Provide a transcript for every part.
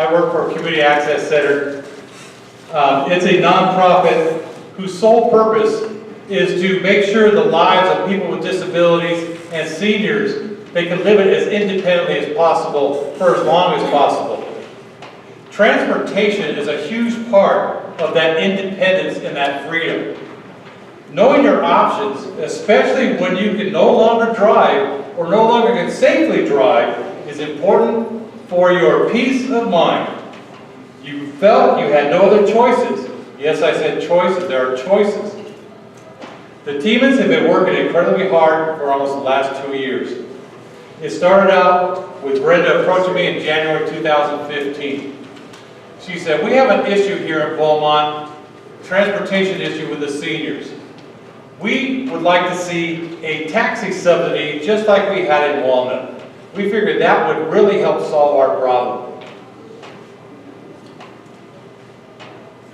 I work for a community access center. It's a nonprofit whose sole purpose is to make sure the lives of people with disabilities and seniors, they can live it as independently as possible for as long as possible. Transportation is a huge part of that independence and that freedom. Knowing your options, especially when you can no longer drive or no longer can safely drive, is important for your peace of mind. You felt you had no other choices. Yes, I said choices. There are choices. The Tiemans have been working incredibly hard for almost the last 2 years. It started out with Brenda approaching me in January 2015. She said, we have an issue here in Beaumont, transportation issue with the seniors. We would like to see a taxi subsidy just like we had in Walnut. We figured that would really help solve our problem.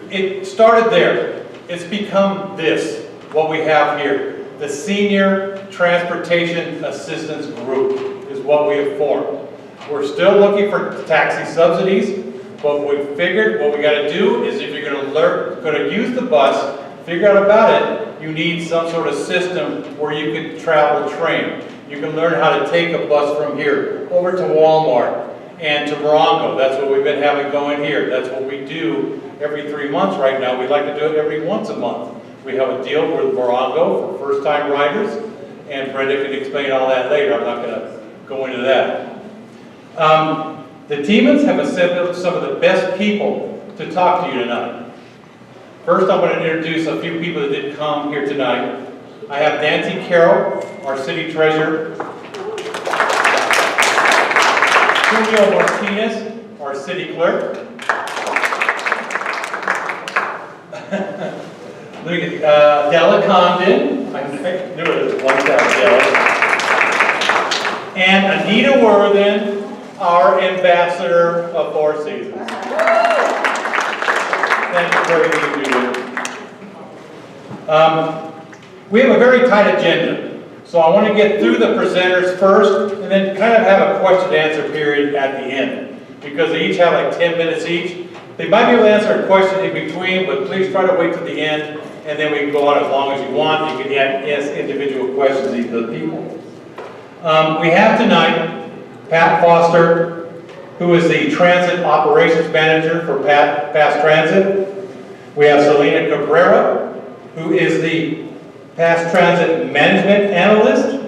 It started there. It's become this, what we have here. The Senior Transportation Assistance Group is what we have formed. We're still looking for taxi subsidies, but we figured what we got to do is if you're going to use the bus, figure out about it, you need some sort of system where you can travel train. You can learn how to take a bus from here over to Walmart and to Morongo. That's what we've been having going here. That's what we do every 3 months right now. We'd like to do it every once a month. We have a deal with Morongo for first-time riders, and Brenda can explain all that later. I'm not going to go into that. The Tiemans have assembled some of the best people to talk to you tonight. First, I'm going to introduce a few people that did come here tonight. I have Nancy Carroll, our city treasurer. Julio Martinez, our city clerk. Look at Della Condon. I knew it was one time, Della. And Anita Worthen, our ambassador of Four Seasons. Thank you for everything you do. We have a very tight agenda, so I want to get through the presenters first and then kind of have a question and answer period at the end, because they each have like 10 minutes each. They might be able to answer a question in between, but please try to wait till the end, and then we can go on as long as you want. You can ask individual questions to the people. We have tonight Pat Foster, who is the Transit Operations Manager for Fast Transit. We have Selena Cabrera, who is the Fast Transit Management Analyst.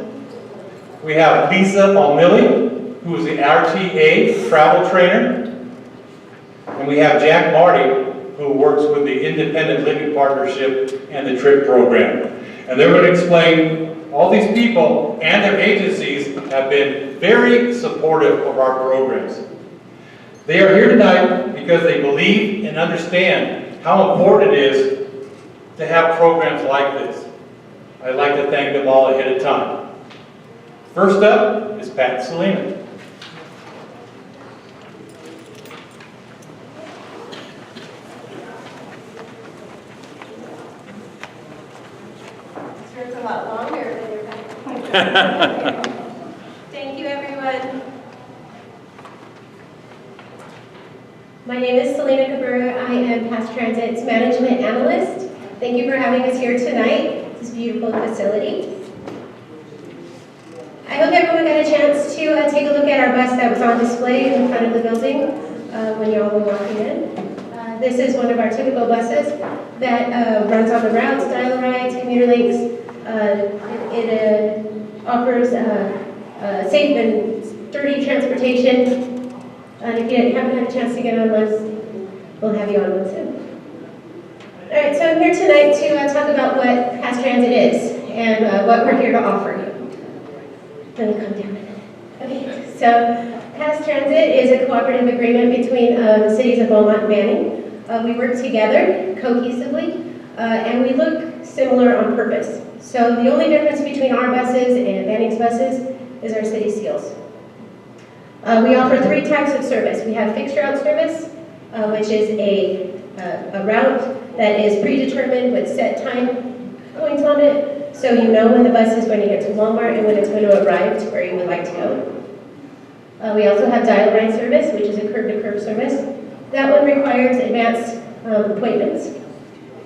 We have Lisa Almilli, who is the RTA Travel Trainer. And we have Jack Marty, who works with the Independent Living Partnership and the TRIP program. And they're going to explain all these people and their agencies have been very supportive of our programs. They are here tonight because they believe and understand how important it is to have programs like this. I'd like to thank them all ahead of time. First up is Pat and Selena. Sure, it's a lot longer than your back. Thank you, everyone. My name is Selena Cabrera. I am Fast Transit's Management Analyst. Thank you for having us here tonight, this beautiful facility. I hope everyone got a chance to take a look at our bus that was on display in front of the building when you all were walking in. This is one of our typical buses that runs on the routes, dial rides, commuter links. It offers safe and sturdy transportation. And if you haven't had a chance to get on one, we'll have you on one soon. All right, so I'm here tonight to talk about what Fast Transit is and what we're here to offer you. Let me come down a minute. Okay, so Fast Transit is a cooperative agreement between the cities of Beaumont and Banning. We work together cohesively, and we look similar on purpose. So the only difference between our buses and Banning's buses is our city seals. We offer 3 types of service. We have fixed route service, which is a route that is predetermined with set time points on it, so you know when the bus is going to get to Walmart and when it's going to arrive to where you would like to go. We also have dial ride service, which is a curb-to-curb service. requires advanced appointments.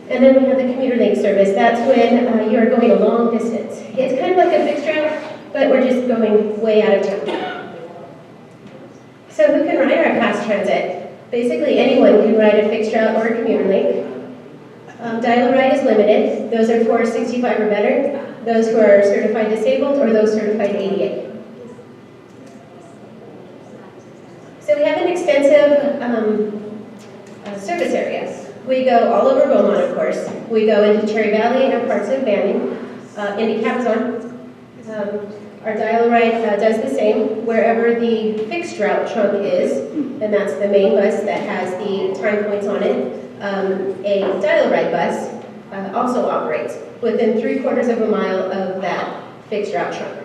And then we have the commuter link service. That's when you are going a long distance. It's kind of like a fixed route, but we're just going way out of town. So who can ride our Pass Transit? Basically anyone can ride a fixed route or a commuter link. Dial-a-ride is limited. Those are for 65 or better, those who are certified disabled, or those certified ADA. So we have an extensive service area. We go all over Beaumont, of course. We go into Cherry Valley and parts of Banning, into Cabazon. Our dial-a-ride does the same wherever the fixed route trunk is, and that's the main bus that has the time points on it. A dial-a-ride bus also operates within 3/4 of a mile of that fixed route trunk.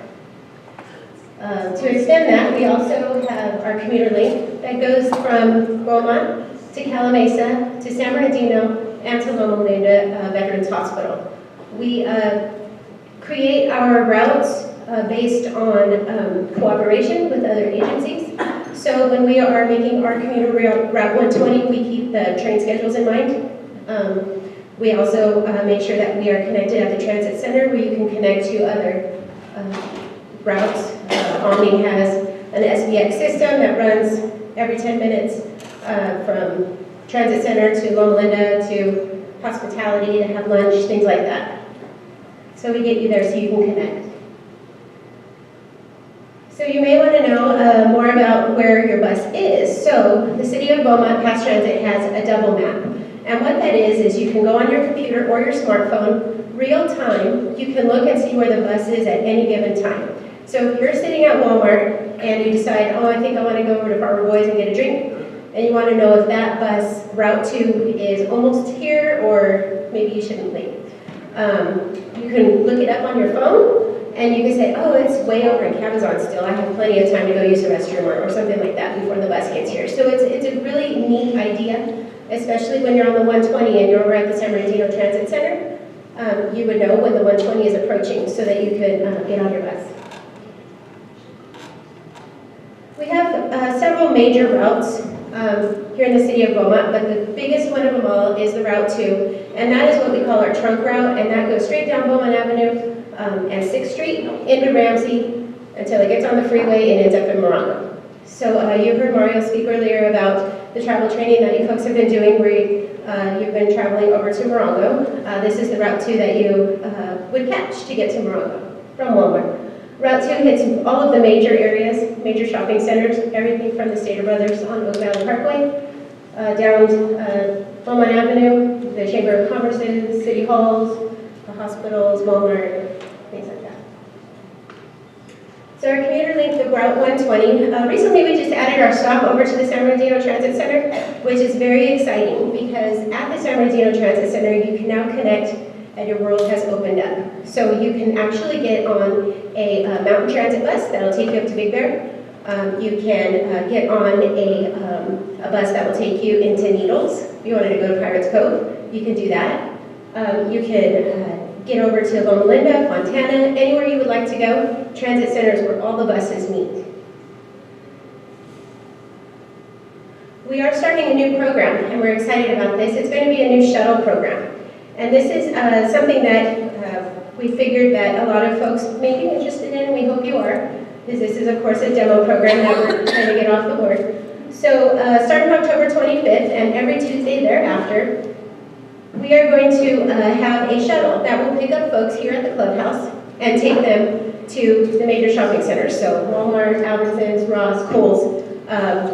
To extend that, we also have our commuter link that goes from Beaumont to Calamasa, to San Bernardino, and to Loma Linda Veterans Hospital. We create our routes based on cooperation with other agencies. So when we are making our commuter route 120, we keep the train schedules in mind. We also make sure that we are connected at the transit center where you can connect to other routes. Omni has an SBX system that runs every 10 minutes from transit center to Loma Linda to hospitality to have lunch, things like that. So we get you there so you can connect. So you may want to know more about where your bus is. So the City of Beaumont Pass Transit has a double map. And what that is you can go on your computer or your smartphone, real time, you can look and see where the bus is at any given time. So if you're sitting at Walmart and you decide, oh, I think I want to go over to Farmer Boys and get a drink, and you want to know if that bus, route 2, is almost here or maybe you shouldn't leave. You can look it up on your phone, and you can say, oh, it's way over in Cabazon still. I have plenty of time to go use the restroom or something like that before the bus gets here. So it's a really neat idea, especially when you're on the 120 and you're over at the San Bernardino Transit Center. You would know when the 120 is approaching so that you could get on your bus. We have several major routes here in the City of Beaumont, but the biggest one of them all is the Route 2, and that is what we call our trunk route, and that goes straight down Beaumont Avenue and 6th Street into Ramsey until it gets on the freeway and ends up in Morongo. So you heard Mario speak earlier about the travel training that you folks have been doing where you've been traveling over to Morongo. This is the Route 2 that you would catch to get to Morongo from Walmart. Route 2 hits all of the major areas, major shopping centers, everything from the Stater Brothers on Oak Valley Parkway, down Beaumont Avenue, the Chamber of Commerce's, city halls, the hospitals, Walmart, things like that. So our commuter link, the Route 120, recently we just added our stop over to the San Bernardino Transit Center, which is very exciting because at the San Bernardino Transit Center you can now connect and your world has opened up. So you can actually get on a mountain transit bus that'll take you up to Big Bear. You can get on a bus that will take you into Needles. If you wanted to go to Pirates Cove, you can do that. You can get over to Loma Linda, Fontana, anywhere you would like to go. Transit centers where all the buses meet. We are starting a new program, and we're excited about this. It's going to be a new shuttle program. And this is something that we figured that a lot of folks may be interested in. We hope you are. This is, of course, a demo program that we're trying to get off the board. So starting October 25th and every Tuesday thereafter, we are going to have a shuttle that will pick up folks here at the clubhouse and take them to the major shopping centers. So Walmart, Albertsons, Ross, Kohl's.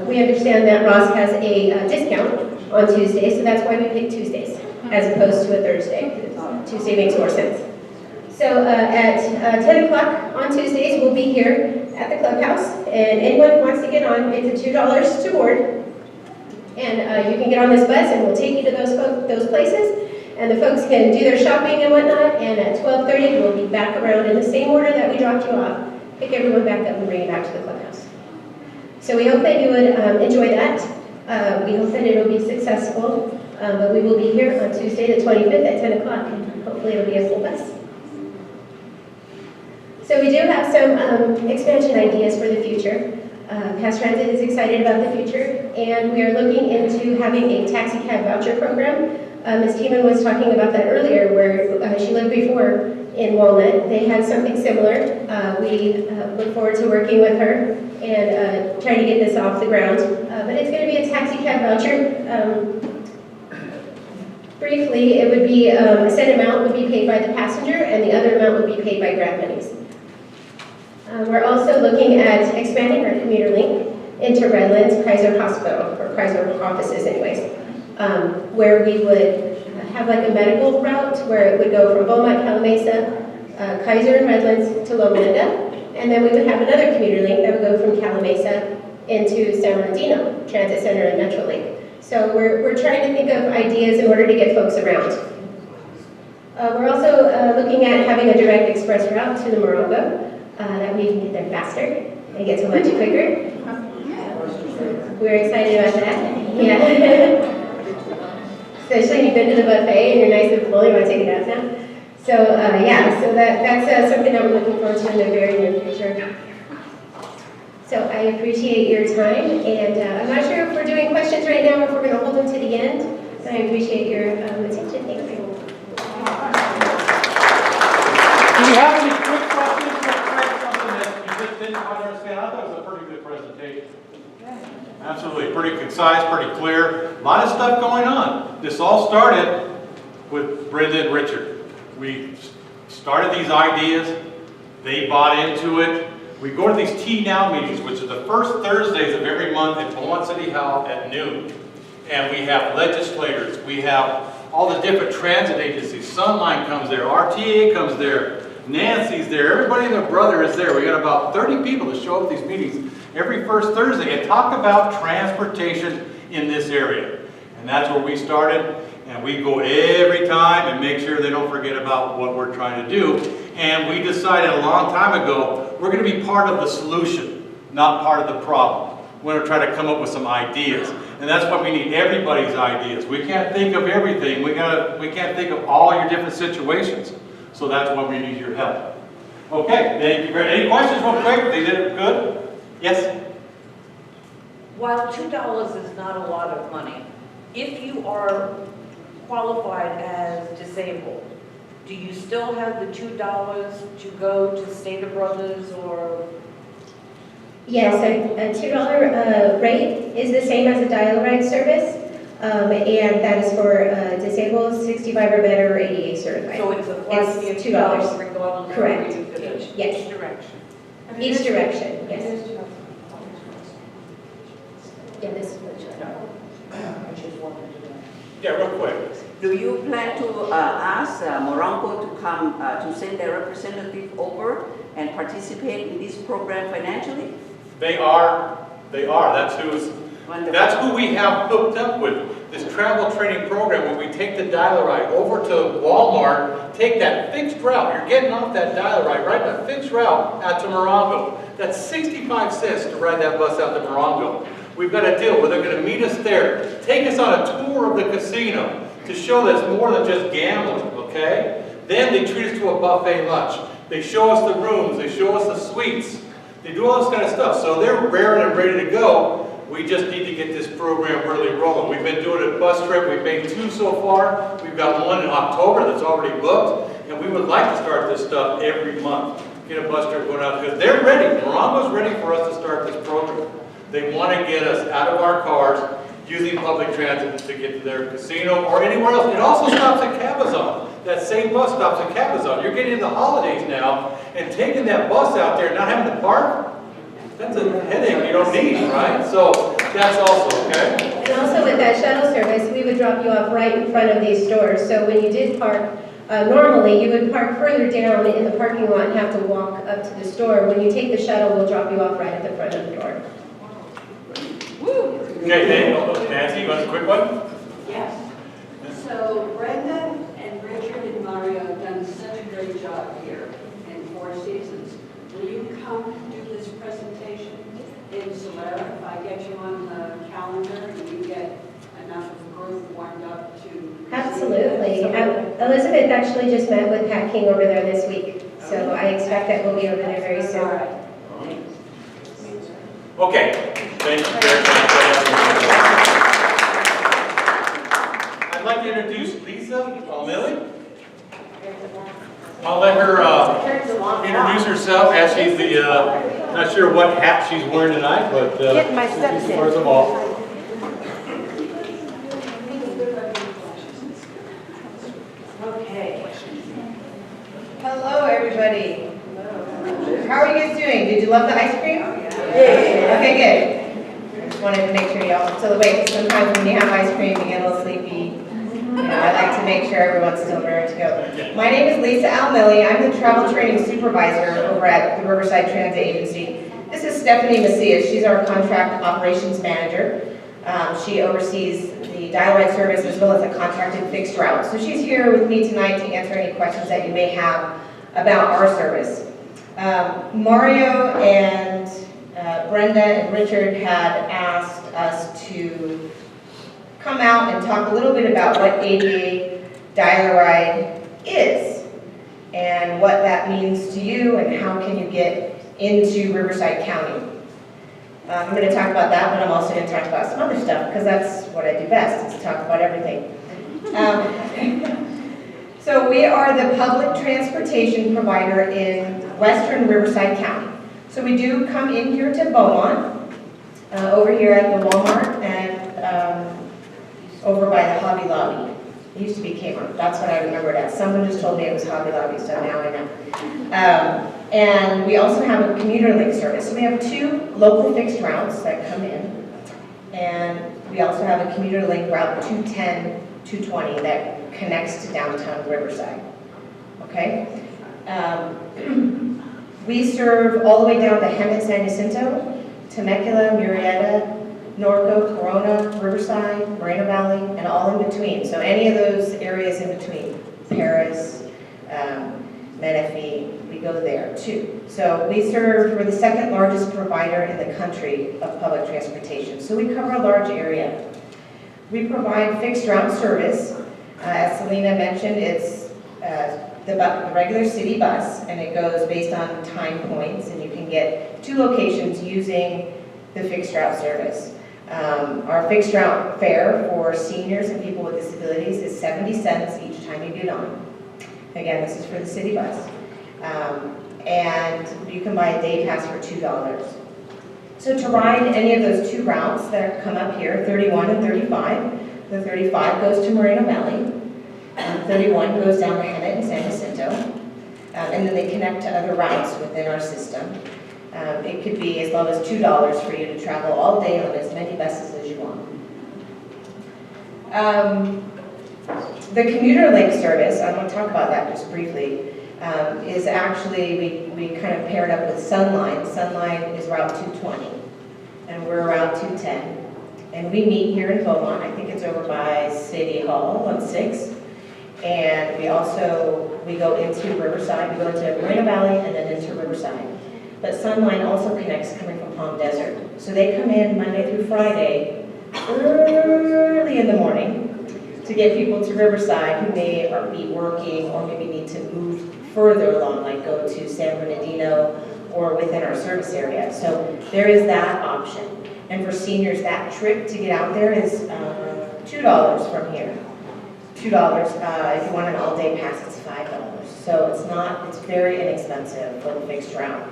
We understand that Ross has a discount on Tuesdays, so that's why we pick Tuesdays as opposed to a Thursday. Tuesday makes more sense. So at 10 o'clock on Tuesdays, we'll be here at the clubhouse, and anyone who wants to get on, it's a $2 to board. And you can get on this bus, and we'll take you to those places, and the folks can do their shopping and whatnot, and at 12:30, we'll be back around in the same order that we dropped you off, pick everyone back up and bring you back to the clubhouse. So we hope that you would enjoy that. We hope that it'll be successful, but we will be here on Tuesday the 25th at 10 o'clock, and hopefully it'll be a full bus. So we do have some expansion ideas for the future. Pass Transit is excited about the future, and we are looking into having a taxi cab voucher program. Ms. Tiemann was talking about that earlier, where she lived before in Walnut. They had something similar. We look forward to working with her and trying to get this off the ground. But it's going to be a taxi cab voucher. Briefly, it would be a set amount would be paid by the passenger, and the other amount would be paid by grant monies. We're also looking at expanding our commuter link into Redlands Kaiser Hospital, or Kaiser offices anyways, where we would have like a medical route where it would go from Beaumont, Calamasa, Kaiser and Redlands to Loma Linda, and then we would have another commuter link that would go from Calamasa into San Bernardino Transit Center and Metrolink. So we're trying to think of ideas in order to get folks around. We're also looking at having a direct express route to the Morongo. That way you can get there faster and get to lunch quicker. We're excited about that. Yeah. Especially if you've been to the buffet and you're nice and full, you want to take it out now. So yeah, so that's something that we're looking forward to in the very near future. So I appreciate your time, and I'm not sure if we're doing questions right now or if we're going to hold them to the end. But I appreciate your attention. Thank you. Do you have any quick questions or something that you just didn't quite understand? I thought it was a pretty good presentation. Absolutely, pretty concise, pretty clear. A lot of stuff going on. This all started with Brenda and Richard. We started these ideas. They bought into it. We go to these T-Now meetings, which are the first Thursdays of every month at Beaumont City Hall at noon. And we have legislators. We have all the different transit agencies. Sunline comes there. RTA comes there. Nancy's there. Everybody and their brother is there. We got about 30 people that show up at these meetings every first Thursday and talk about transportation in this area. And that's where we started. And we go every time and make sure they don't forget about what we're trying to do. And we decided a long time ago, we're going to be part of the solution, not part of the problem. We're going to try to come up with some ideas. And that's why we need everybody's ideas. We can't think of everything. We can't think of all your different situations. So that's why we need your help. Okay, thank you. Any questions real quick? They did it good? Yes? While $2 is not a lot of money, if you are qualified as disabled, do you still have the $2 to go to Stater Brothers or? Yes, a $2 rate is the same as a dial-a-ride service, and that is for disabled, 65 or better, or ADA certified. So it's a flat fee of It's $2 regardless of Correct. where you finish? Yes. Each direction. Each direction, yes. Yeah, this is what I just wanted to know. Yeah, real quick. Do you plan to ask Morongo to come to send their representative over and participate in this program financially? They are. That's Wonderful. That's who we have hooked up with, this travel training program where we take the dial-a-ride over to Walmart, take that fixed route. You're getting off that dial-a-ride, right? That fixed route out to Morongo. That's 65 cents to ride that bus out to Morongo. We've got a deal where they're going to meet us there, take us on a tour of the casino to show that it's more than just gambling, okay? Then they treat us to a buffet lunch. They show us the rooms, they show us the suites. They do all this kind of stuff. So they're raring and ready to go. We just need to get this program really rolling. We've been doing a bus trip. We've made 2 so far. We've got one in October that's already booked. And we would like to start this stuff every month. Get a bus trip going out because they're ready. Morongo's ready for us to start this program. They want to get us out of our cars using public transit to get to their casino or anywhere else. It also stops at Cabazon. That same bus stops at Cabazon. You're getting into the holidays now and taking that bus out there and not having to park. That's a headache you don't need, right? So that's also, okay? And also with that shuttle service, we would drop you off right in front of these stores. So when you did park, normally you would park further down in the parking lot and have to walk up to the store. When you take the shuttle, we'll drop you off right at the front of the door. Okay, Nancy, you want a quick one? Yes. So Brenda and Richard and Mario have done such a great job here in 4 seasons. Will you come do this presentation in Solera if I get you on the calendar and you get enough of a group warmed up to? Absolutely. Elizabeth actually just met with Pat King over there this week. So I expect that we'll be over there very soon. All right. Okay. Thank you very much. I'd like to introduce Lisa Almilli. I'll let her introduce herself as she's the, not sure what hat she's wearing tonight, but Getting my steps in. first of all. Okay. Hello, everybody. How are you guys doing? Did you love the ice cream? Yeah. Okay, good. I just wanted to make sure y'all still awake. Sometimes when you have ice cream, you get a little sleepy. You know, I like to make sure everyone's still ready to go. My name is Lisa Almilli. I'm the travel training supervisor over at the Riverside Transit Agency. This is Stephanie Macias. She's our contract operations manager. She oversees the dial ride service as well as a contracted fixed route. So she's here with me tonight to answer any questions that you may have about our service. Mario and Brenda and Richard had asked us to come out and talk a little bit about what ADA Dial-A-Ride is and what that means to you and how can you get into Riverside County. I'm going to talk about that, but I'm also going to talk about some other stuff because that's what I do best, is talk about everything. So we are the public transportation provider in western Riverside County. So we do come in here to Beaumont, over here at the Walmart and over by the Hobby Lobby. It used to be Kmart. That's what I remembered as. Someone just told me it was Hobby Lobby, so now I know. And we also have a commuter link service. So we have 2 local fixed routes that come in. And we also have a commuter link route 210, 220 that connects to downtown Riverside. Okay? We serve all the way down to Hemet, San Jacinto, Temecula, Murrieta, Norco, Corona, Riverside, Moreno Valley, and all in between. So any of those areas in between, Paris, Menifee, we go there too. So we serve, we're the 2nd largest provider in the country of public transportation. So we cover a large area. We provide fixed route service. As Selena mentioned, it's the regular city bus, and it goes based on time points, and you can get 2 locations using the fixed route service. Our fixed route fare for seniors and people with disabilities is 70 cents each time you get on. Again, this is for the city bus. And you can buy a day pass for $2. So to ride any of those 2 routes that come up here, 31 and 35, the 35 goes to Moreno Valley, 31 goes down to Hemet and San Jacinto, and then they connect to other routes within our system. It could be as low as $2 for you to travel all day on as many buses as you want. The commuter link service, I'm going to talk about that just briefly, is actually, we kind of paired up with Sunline. Sunline is Route 220, and we're Route 210. And we meet here in Beaumont. I think it's over by City Hall on 6th. And we go into Riverside. We go into Moreno Valley and then into Riverside. But Sunline also connects coming from Palm Desert. So they come in Monday through Friday, early in the morning, to get people to Riverside who may be working or maybe need to move further along, like go to San Bernardino or within our service area. So there is that option. And for seniors, that trip to get out there is $2 from here. $2. If you want an all-day pass, it's $5. So it's very inexpensive for the fixed route.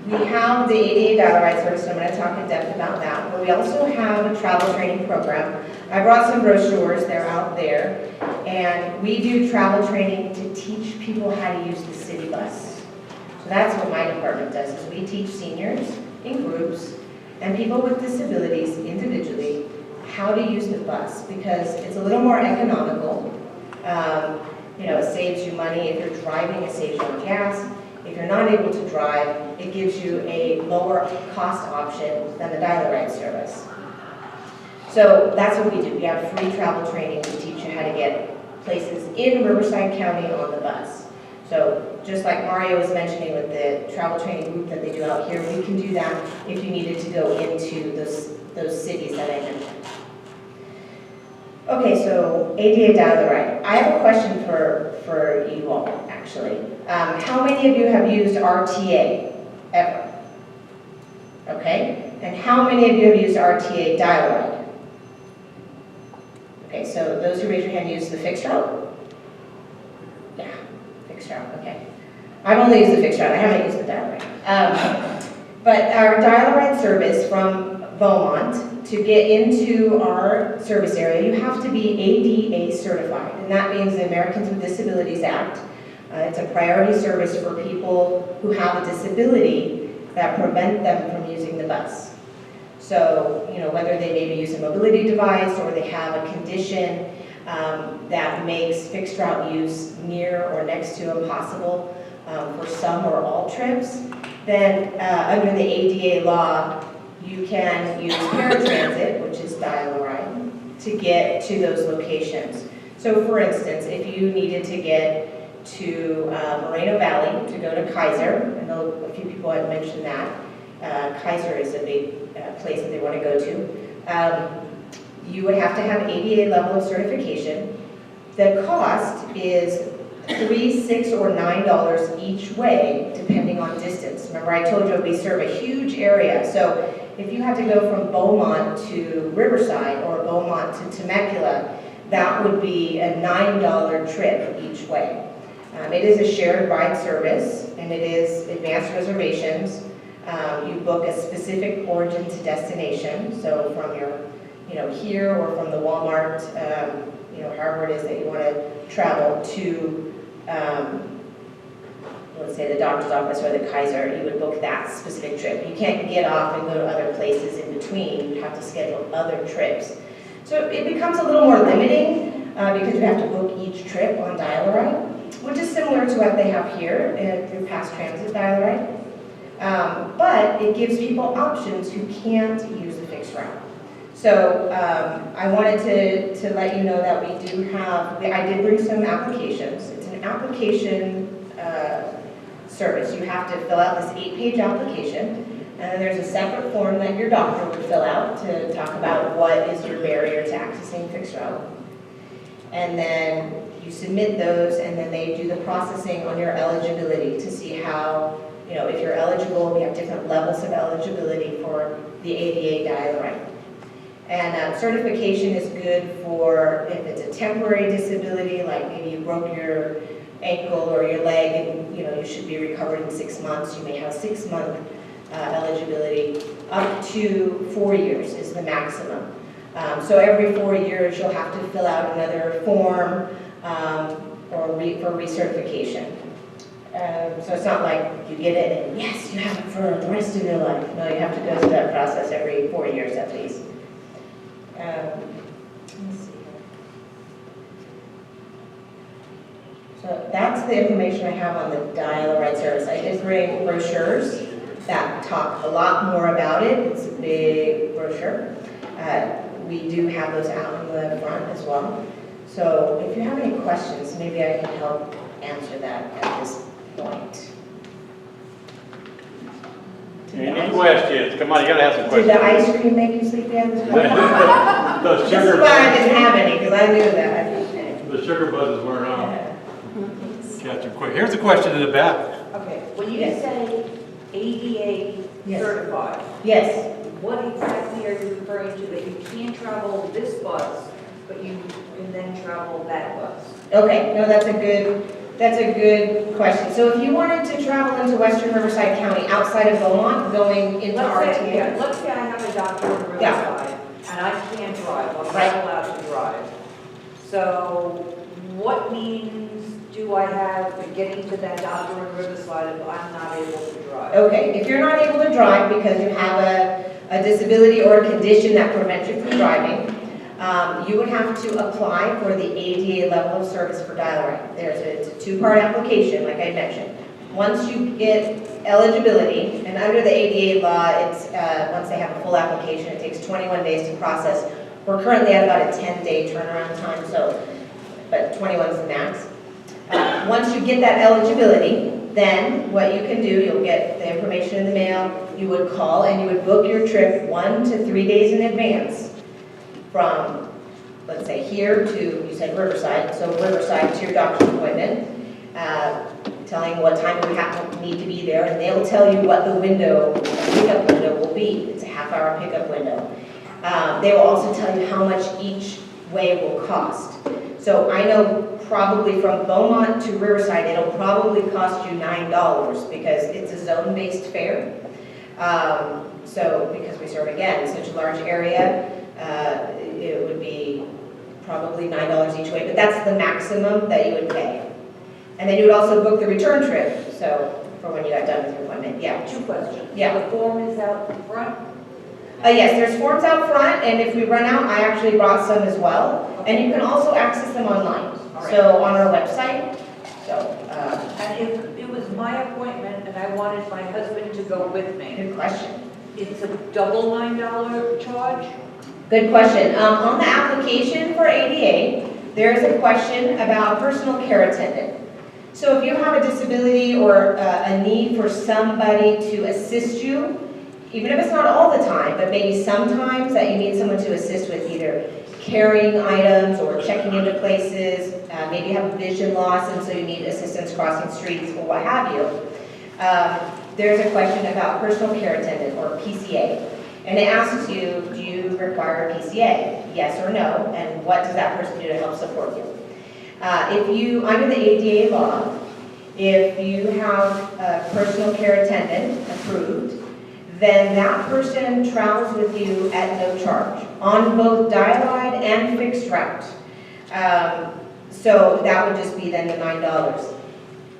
We have the ADA Dial-A-Ride service, and I'm going to talk in depth about that, but we also have a travel training program. I brought some brochures, they're out there, and we do travel training to teach people how to use the city bus. So that's what my department does, is we teach seniors in groups and people with disabilities individually how to use the bus, because it's a little more economical. It saves you money. If you're driving, it saves you on gas. If you're not able to drive, it gives you a lower cost option than the Dial-A-Ride service. So that's what we do. We have free travel training to teach you how to get places in Riverside County on the bus. So just like Mario was mentioning with the travel training group that they do out here, we can do that if you needed to go into those cities that I mentioned. Okay, so ADA Dial-A-Ride. I have a question for you all, actually. How many of you have used RTA ever? Okay, and how many of you have used RTA Dial-A-Ride? Okay, so those who raise your hand use the fixed route? Yeah, fixed route, okay. I've only used the fixed route, I haven't used the Dial-A-Ride. But our Dial-A-Ride service from Beaumont, to get into our service area, you have to be ADA certified, and that means the Americans with Disabilities Act. It's a priority service for people who have a disability that prevent them from using the bus. So, you know, whether they maybe use a mobility device or they have a condition that makes fixed route use near or next to impossible for some or all trips, then under the ADA law, you can use paratransit, which is Dial-A-Ride, to get to those locations. So for instance, if you needed to get to Moreno Valley to go to Kaiser, I know a few people have mentioned that. Kaiser is a big place that they want to go to. You would have to have ADA level of certification. The cost is $3, $6, or $9 each way, depending on distance. Remember, I told you we serve a huge area. So if you had to go from Beaumont to Riverside or Beaumont to Temecula, that would be a $9 trip each way. It is a shared ride service, and it is advanced reservations. You book a specific origin to destination, so from your, here or from the Walmart, however it is that you want to travel to, let's say the doctor's office or the Kaiser, you would book that specific trip. You can't get off and go to other places in between. You have to schedule other trips. So it becomes a little more limiting because you have to book each trip on Dial-A-Ride, which is similar to what they have here through Pass Transit Dial-A-Ride. But it gives people options who can't use the fixed route. So I wanted to let you know that we do have, I did bring some applications. It's an application service. You have to fill out this 8-page application, and then there's a separate form that your doctor would fill out to talk about what is your barrier to accessing fixed route. And then you submit those, and then they do the processing on your eligibility to see how, if you're eligible. We have different levels of eligibility for the ADA Dial-A-Ride. And certification is good for if it's a temporary disability, like maybe you broke your ankle or your leg and you should be recovered in 6 months. You may have 6-month eligibility. Up to 4 years is the maximum. So every 4 years you'll have to fill out another form for recertification. So it's not like you get it and yes, you have it for the rest of your life. No, you have to go through that process every 4 years at least. Let's see. So that's the information I have on the Dial-A-Ride service. I did bring brochures that talk a lot more about it. It's a big brochure. We do have those out in the front as well. So if you have any questions, maybe I can help answer that at this point. Any questions? Come on, you gotta have some Did questions. the ice cream make you sleepy at this point? Those This is sugar why I buzzes, didn't have any, because I knew that. the sugar buzzes weren't on. Catch them quick. Here's a question in the back. Okay, when you Yes. say ADA Yes. certified, Yes. what exactly are you referring to? That you can travel this bus, but you can then travel that bus? Okay, no, that's a good question. So if you wanted to travel into Western Riverside County outside of Beaumont, going into Let's say RTA. I have a doctor in Riverside, Yeah. and I can't drive, I'm Right. not allowed to drive. So what means do I have for getting to that doctor in Riverside if I'm not able to drive? Okay, if you're not able to drive because you have a disability or a condition that prevents you from driving, you would have to apply for the ADA level of service for Dial-A-Ride. It's a 2-part application, like I mentioned. Once you get eligibility, and under the ADA law, it's once they have a full application, it takes 21 days to process. We're currently at about a 10-day turnaround time, but 21 is the max. Once you get that eligibility, then what you can do, you'll get the information in the mail, you would call and you would book your trip 1 to 3 days in advance from, let's say, here to, you said Riverside, so Riverside to your doctor's appointment. telling what time you need to be there, and they'll tell you what the window, pickup window will be. It's a half-hour pickup window. They will also tell you how much each way will cost. So I know probably from Beaumont to Riverside, it'll probably cost you $9 because it's a zone-based fare. So because we serve, again, such a large area, it would be probably $9 each way, but that's the maximum that you would pay. And then you would also book the return trip, so for when you got done with your appointment, yeah. 2 questions. Yeah. The form is out in front? Yes, there's forms out front, and if we run out, I actually brought some as well. And you can also access them online, so on our website. So, And if it was my appointment and I wanted my husband to go with me, good question. it's a double $9 charge? Good question. On the application for ADA, there is a question about personal care attendant. So if you have a disability or a need for somebody to assist you, even if it's not all the time, but maybe sometimes that you need someone to assist with either carrying items or checking into places, maybe you have vision loss and so you need assistance crossing streets or what have you, there's a question about personal care attendant or PCA. And it asks you, do you require a PCA? Yes or no, and what does that person do to help support you? If you, under the ADA law, if you have a personal care attendant approved, then that person travels with you at no charge on both dial-ride and fixed route. So that would just be then the $9.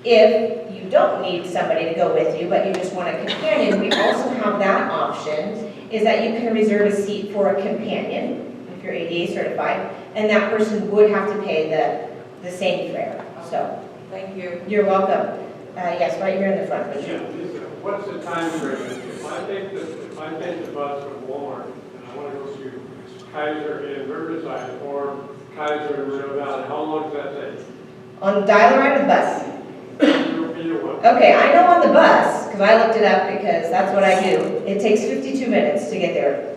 If you don't need somebody to go with you, but you just want a companion, we also have that option, is that you can reserve a seat for a companion, if you're ADA certified, and that person would have to pay the same fare. So, Thank you. you're welcome. Yes, right here in the front, Richard. Yeah, Lisa, what's the time frame? If I take the bus from Walmart and I want to go to Kaiser in Riverside or Kaiser in Rio Valley, how long does that take? On dial-ride or the bus? Either one. Okay, I know on the bus, because I looked it up because that's what I do. It takes 52 minutes to get there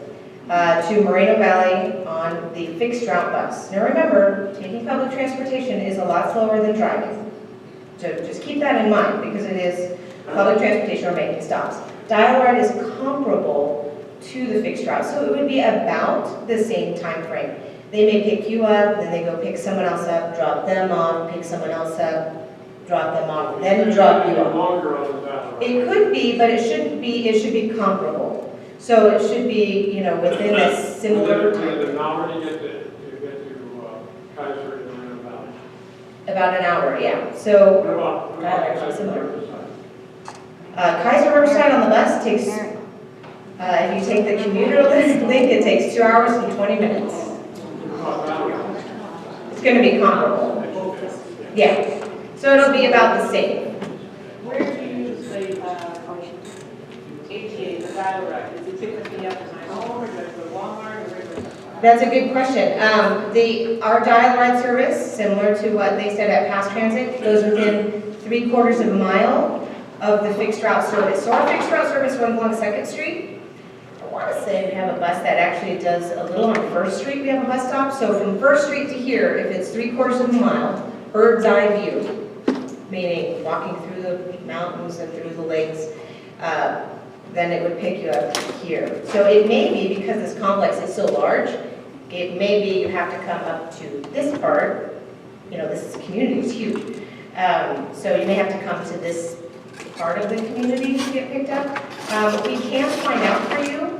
to Moreno Valley on the fixed route bus. Now remember, taking public transportation is a lot slower than driving. So just keep that in mind because it is public transportation or making stops. Dial-ride is comparable to the fixed route, so it would be about the same time frame. They may pick you up, then they go pick someone else up, drop them off, pick someone else up, drop them off, then drop you off. Longer on the dial. It could be, but it shouldn't be, it should be comparable. So it should be, you know, within a similar time. Within an hour to get to Kaiser in Rio Valley. About an hour, yeah. What So about actually similar. Riverside? Kaiser Riverside on the bus takes, if you take the commuter link, it takes 2 hours and 20 minutes. It's going to be comparable. Yeah. So it'll be about the same. Where do you use the ATA, the dial-ride? Is it picking me up in my home, or does it go to Walmart, or Riverside? That's a good question. Our dial-ride service, similar to what they said at Pass Transit, goes within 3/4 of a mile of the fixed route service. So our fixed route service runs along 2nd Street. I want to say we have a bus that actually does a little on 1st Street. We have a bus stop. So from 1st Street to here, if it's 3/4 of a mile, bird's eye view, meaning walking through the mountains and through the lakes, then it would pick you up here. So it may be, because this complex is so large, it may be you have to come up to this part. You know, this community is huge. So you may have to come to this part of the community to get picked up. We can find out for you.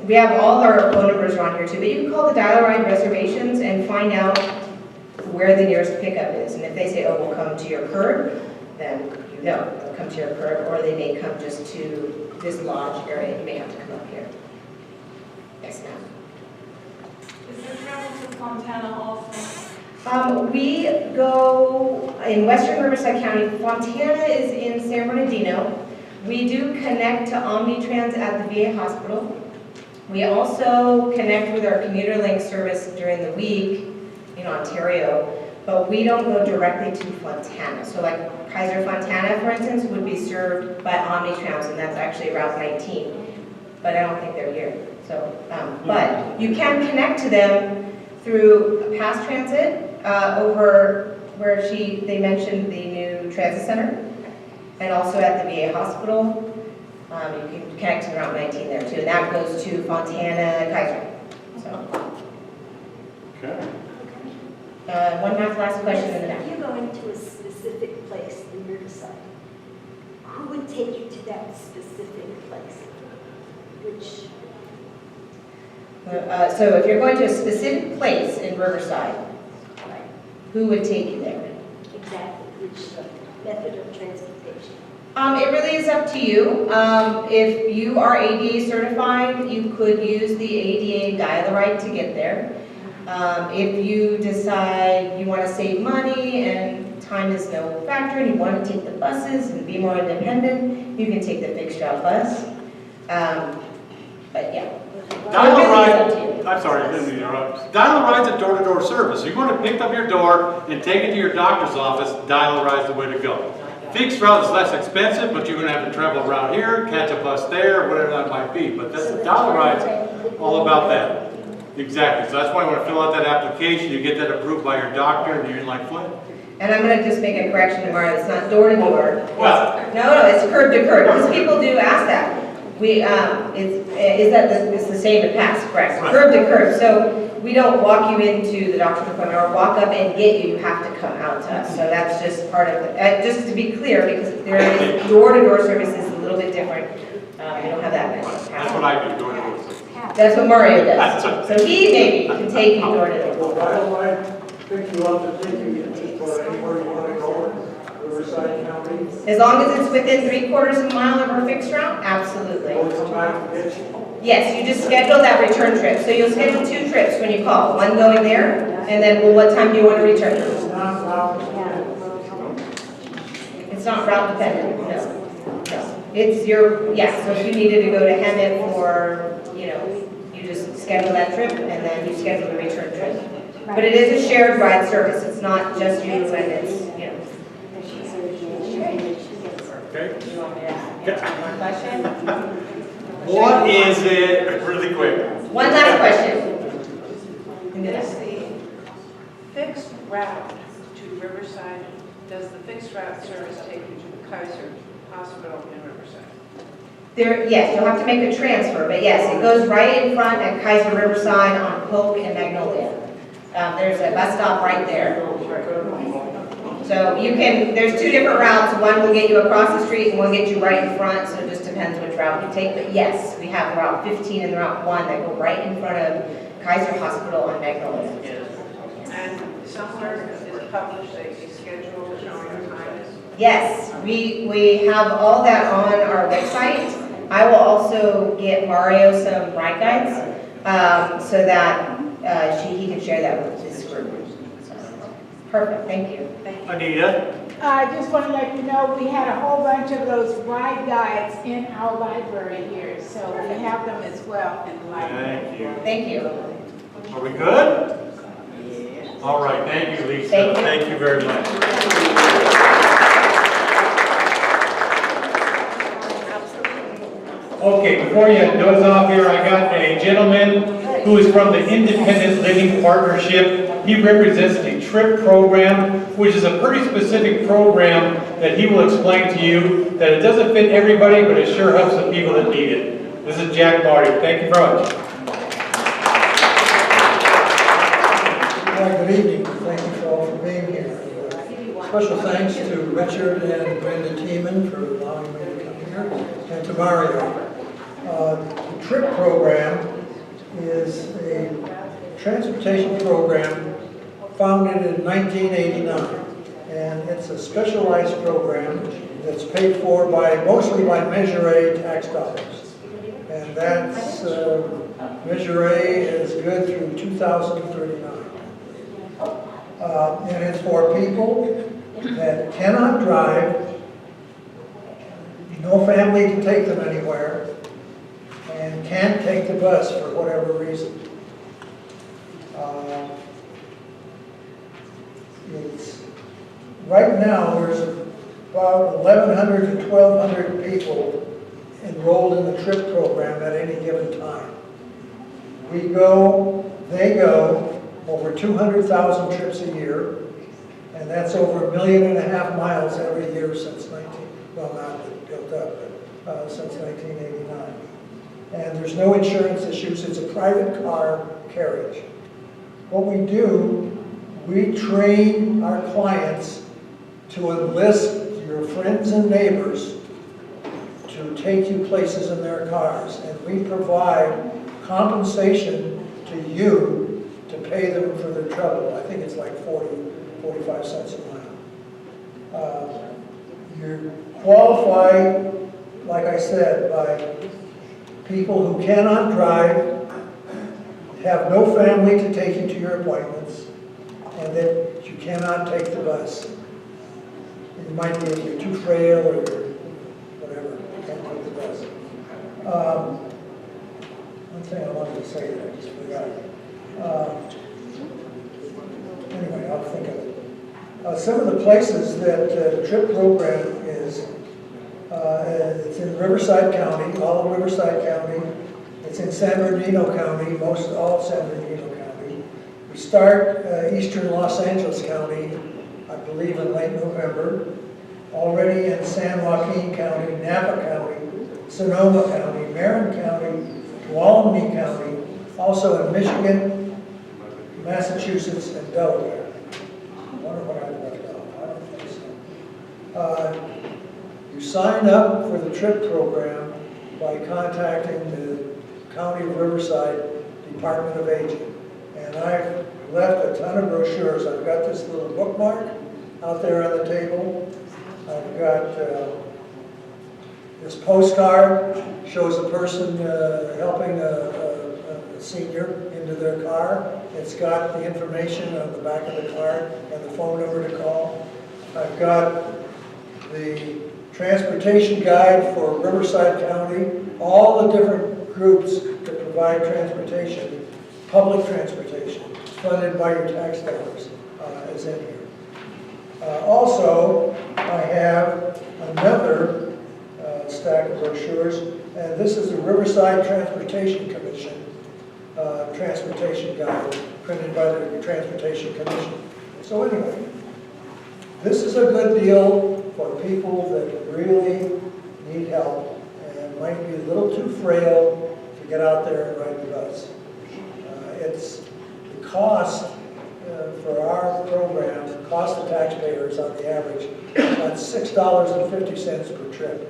We have all our phone numbers around here too, but you can call the dial-ride reservations and find out where the nearest pickup is. And if they say, oh, we'll come to your curb, then you know, they'll come to your curb, or they may come just to this lodge area. You may have to come up here. Yes, ma'am. Is there travel to Fontana also? We go in western Riverside County. Fontana is in San Bernardino. We do connect to Omnitrans at the VA hospital. We also connect with our commuter link service during the week in Ontario, but we don't go directly to Fontana. So like Kaiser Fontana, for instance, would be served by Omnitrans, and that's actually Route 19. But I don't think they're here. So, but you can connect to them through Pass Transit over where they mentioned the new transit center, and also at the VA hospital. You can connect to Route 19 there too, and that goes to Fontana, Kaiser. So, Okay. one last question in the back. If you're going to a specific place in Riverside, who would take you to that specific place? Which, So if you're going to a specific place in Riverside, who would take you there? exactly, which method of transportation? It really is up to you. If you are ADA certified, you could use the ADA dial-a-ride to get there. If you decide you want to save money and time is no factor and you want to take the buses and be more independent, you can take the fixed route bus. But yeah. Dial-a-ride, I'm sorry, I didn't interrupt. Dial-a-ride's a door-to-door service. You want to pick up your door and take it to your doctor's office, dial-a-ride's the way to go. Fixed route is less expensive, but you're going to have to travel around here, catch a bus there, whatever that might be. But that's the dial-a-ride's all about that. Exactly, so that's why you want to fill out that application, you get that approved by your doctor, and you're like, what? And I'm gonna just make a correction tomorrow, it's not door to door. Well, No, it's curb to curb, because people do ask that. It's the same in past, correct? Right. Curb to curb, so we don't walk you into the doctor's appointment or walk up and get you, you have to come out to us. So that's just part of it, just to be clear, because there is door-to-door service is a little bit different. We don't have that many. that's what I do, door-to-door. That's what Mario does. So he maybe can take you door-to-door. Well, dial-a-ride pick you up and take you for anywhere you want to go in Riverside County. As long as it's within 3/4 of a mile of our fixed route, absolutely. Or come back and get you. Yes, you just schedule that return trip. So you'll schedule 2 trips when you call. One going there, and then, well, what time do you want to return? It's not allowed. It's not route dependent, no. No. It's your, yes, so if you needed to go to Hemet for, you just schedule that trip, and then you schedule the return trip. But it is a shared ride service. It's not just you, and it's, Okay? One question? What is it, really quick? One last question. Does the fixed route to Riverside, does the fixed route service take you to the Kaiser Hospital in Riverside? Yes, you'll have to make a transfer, but yes, it goes right in front at Kaiser Riverside on Polk and Magnolia. There's a bus stop right there. So there's 2 different routes. One will get you across the street and one will get you right in front, so it just depends which route you take. But yes, we have Route 15 and Route 1 that go right in front of Kaiser Hospital on Magnolia. And somewhere is published a schedule showing the times? Yes, we have all that on our website. I will also get Mario some ride guides so that he can share that with his group. So, perfect, thank you. Anita? I just want to let you know, we had a whole bunch of those ride guides in our library here, so we have them as well in the library. Thank you. Thank you. Are we good? All right, thank you, Lisa. Thank you. Thank you very much. Okay, before you doze off here, I got a gentleman who is from the Independent Living Partnership. He represents the TRIP program, which is a pretty specific program that he will explain to you that it doesn't fit everybody, but it sure helps the people that need it. This is Jack Marty. Thank you very much. Hi, good evening. Thank you all for being here. Special thanks to Richard and Brenda Tiemann for allowing me to come here, and to Mario. The TRIP program is a transportation program founded in 1989, and it's a specialized program that's paid for mostly by Measure A tax dollars. And that's, Measure A is good through 2039. And it's for people that cannot drive, no family to take them anywhere, and can't take the bus for whatever reason. Right now, there's about 1,100 to 1,200 people enrolled in the TRIP program at any given time. We go, they go, over 200,000 trips a year, And that's over 1.5 million miles every year since well, not built up, but since 1989. And there's no insurance issues. It's a private car carriage. What we do, we train our clients to enlist your friends and neighbors to take you places in their cars. And we provide compensation to you to pay them for their trouble. I think it's like 45 cents a mile. You're qualified, like I said, by people who cannot drive, have no family to take you to your appointments, and that you cannot take the bus. It might be if you're too frail or you're whatever, you can't take the bus. One thing I wanted to say that I just forgot. Anyway, I'll think of it. Some of the places that the TRIP program is, it's in Riverside County, all of Riverside County. It's in San Bernardino County, all of San Bernardino County. We start eastern Los Angeles County, I believe in late November. Already in San Joaquin County, Napa County, Sonoma County, Marin County, Tuolumne County, also in Michigan, Massachusetts, and Delaware. I wonder what I left off. I don't think so. You sign up for the TRIP program by contacting the County of Riverside Department of Aging. And I've left a ton of brochures. I've got this little bookmark out there on the table. I've got this postcard, shows a person helping a senior into their car. It's got the information on the back of the card and the phone number to call. I've got the transportation guide for Riverside County, all the different groups that provide transportation, public transportation, funded by your tax dollars, is in here. Also, I have another stack of brochures, and this is the Riverside Transportation Commission transportation guide, printed by the Transportation Commission. So anyway, this is a good deal for people that really need help and might be a little too frail to get out there and ride the bus. It's the cost for our program, the cost of taxpayers on the average, about $6.50 per trip.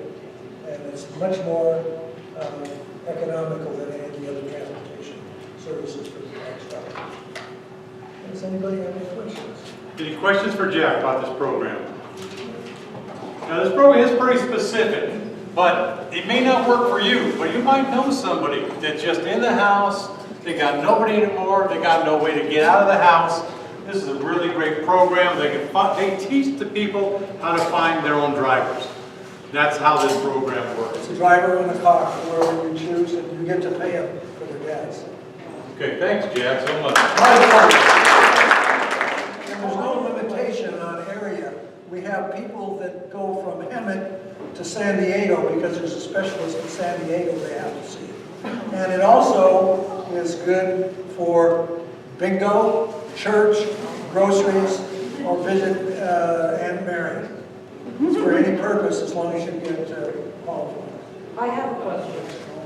And it's much more economical than any of the other transportation services for the tax dollars. Does anybody have any questions? Any questions for Jack about this program? Now, this program is pretty specific, but it may not work for you, but you might know somebody that's just in the house, they got nobody anymore, they got no way to get out of the house. This is a really great program. They teach the people how to find their own drivers. That's how this program works. It's a driver in the car, wherever you choose, and you get to pay them for their gas. Okay, thanks, Jack, so much. And there's no limitation on area. We have people that go from Hemet to San Diego because there's a specialist in San Diego they have to see. And it also is good for bingo, church, groceries, or visit Aunt Mary. It's for any purpose as long as you get qualified. I have a question.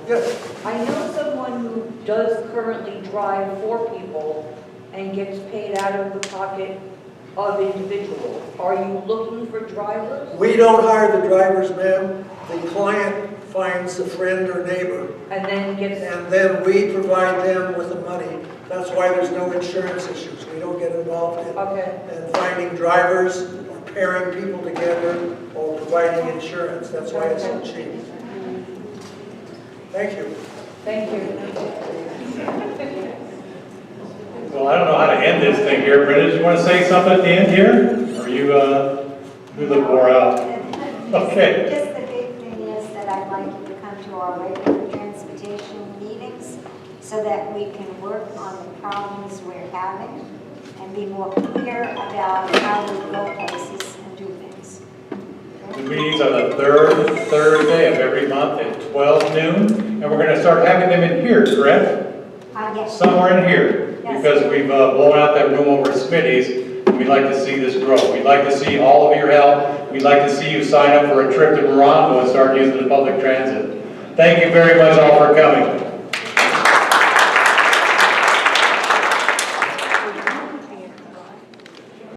Yes. I know someone who does currently drive for people and gets paid out of the pocket of individuals. Are you looking for drivers? We don't hire the drivers, ma'am. The client finds a friend or neighbor. And then And then we provide them with the money. That's why there's no insurance issues. We don't get involved in finding drivers or pairing people together or providing insurance. That's why it's so cheap. Thank you. Thank you. Well, I don't know how to end this thing here. Brenda, do you want to say something at the end here? Or you look wore out? Okay. Just the big thing is that I'd like you to come to our regular transportation meetings so that we can work on the problems we're having and be more clear about how we go places and do things. The meetings are the third Thursday of every month at 12 noon. And we're going to start having them in here, correct? Yes. Somewhere in here. Yes. Because we've blown out that room over at Smitty's. We'd like to see this grow. We'd like to see all of your help. We'd like to see you sign up for a trip to Morocco and start using the public transit. Thank you very much all for coming.